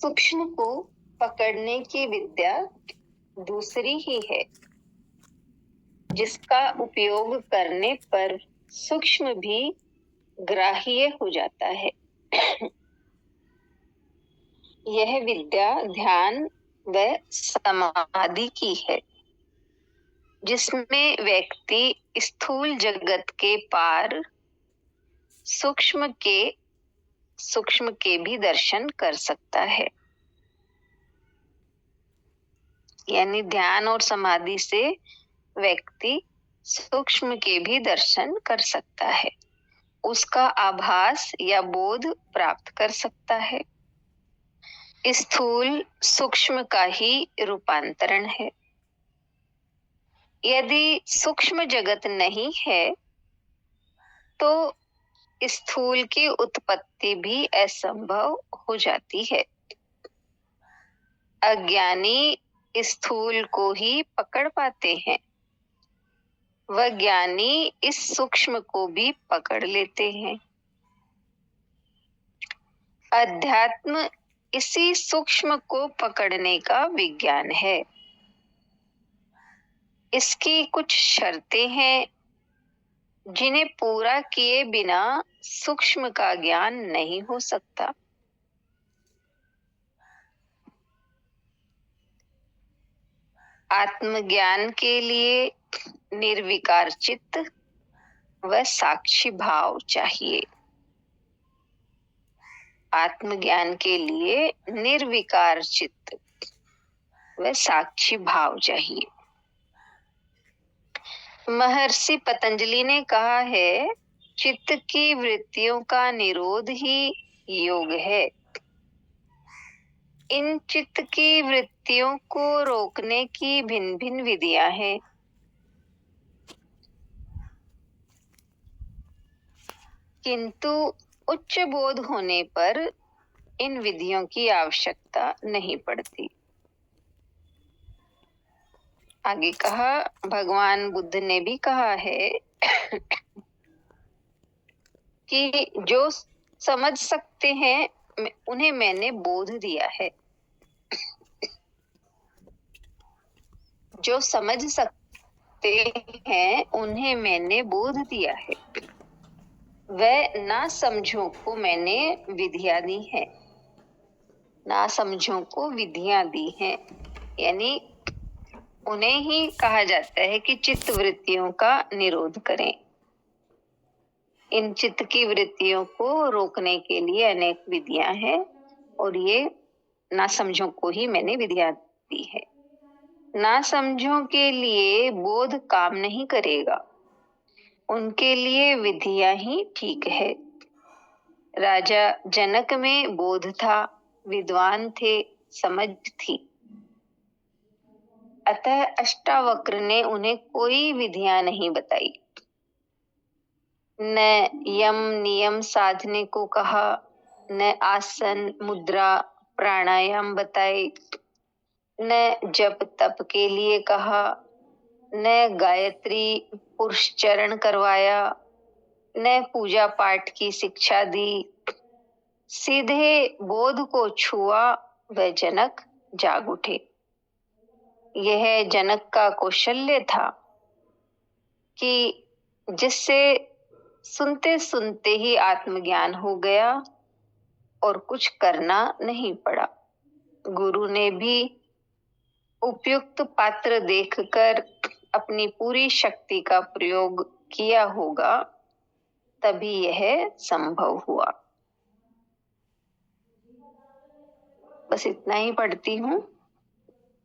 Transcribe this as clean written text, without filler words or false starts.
सूक्ष्म को पकड़ने की विद्या दूसरी ही है, जिसका उपयोग करने पर सूक्ष्म भी ग्राह्य हो जाता है। यह विद्या ध्यान व समाधि की है, जिसमें व्यक्ति स्थूल जगत के पार सूक्ष्म के भी दर्शन कर सकता है। यानी ध्यान और समाधि से व्यक्ति सूक्ष्म के भी दर्शन कर सकता है, उसका आभास या बोध प्राप्त कर सकता है। स्थूल सूक्ष्म का ही रूपांतरण है। यदि सूक्ष्म जगत नहीं है तो स्थूल की उत्पत्ति भी असंभव हो जाती है। अज्ञानी स्थूल को ही पकड़ पाते हैं, वह ज्ञानी इस सूक्ष्म को भी पकड़ लेते हैं। अध्यात्म इसी सूक्ष्म को पकड़ने का विज्ञान है। इसकी कुछ शर्तें हैं, जिन्हें पूरा किए बिना सूक्ष्म का ज्ञान नहीं हो सकता। आत्मज्ञान के लिए निर्विकार चित्त व साक्षी भाव चाहिए। आत्मज्ञान के लिए निर्विकार चित्त व साक्षी भाव चाहिए। महर्षि पतंजलि ने कहा है, चित्त की वृत्तियों का निरोध ही योग है। इन चित्त की वृत्तियों को रोकने की भिन्न भिन्न विधियां हैं। किंतु उच्च बोध होने पर इन विधियों की आवश्यकता नहीं पड़ती। आगे कहा, भगवान बुद्ध ने भी कहा है कि जो समझ सकते हैं उन्हें मैंने बोध दिया है। जो समझ सकते हैं उन्हें मैंने बोध दिया है, वह ना समझों को मैंने विधियां दी है। ना समझों को विधियां दी हैं, यानी उन्हें ही कहा जाता है कि चित्त वृत्तियों का निरोध करें। इन चित्त की वृत्तियों को रोकने के लिए अनेक विधियां हैं, और ये ना समझों को ही मैंने विधियां दी है। ना समझों के लिए बोध काम नहीं करेगा, उनके लिए विधियां ही ठीक है। राजा जनक में बोध था, विद्वान थे, समझ थी, अतः अष्टावक्र ने उन्हें कोई विधियां नहीं बताई। न यम नियम साधने को कहा, न आसन मुद्रा प्राणायाम बताए, न जप तप के लिए कहा, न गायत्री पुरुष चरण करवाया, न पूजा पाठ की शिक्षा दी। सीधे बोध को छुआ वह जनक जाग उठे। यह जनक का कौशल्य था कि जिससे सुनते सुनते ही आत्मज्ञान हो गया और कुछ करना नहीं पड़ा। गुरु ने भी उपयुक्त पात्र देखकर अपनी पूरी शक्ति का प्रयोग किया होगा, तभी यह संभव हुआ। बस इतना ही पढ़ती हूँ।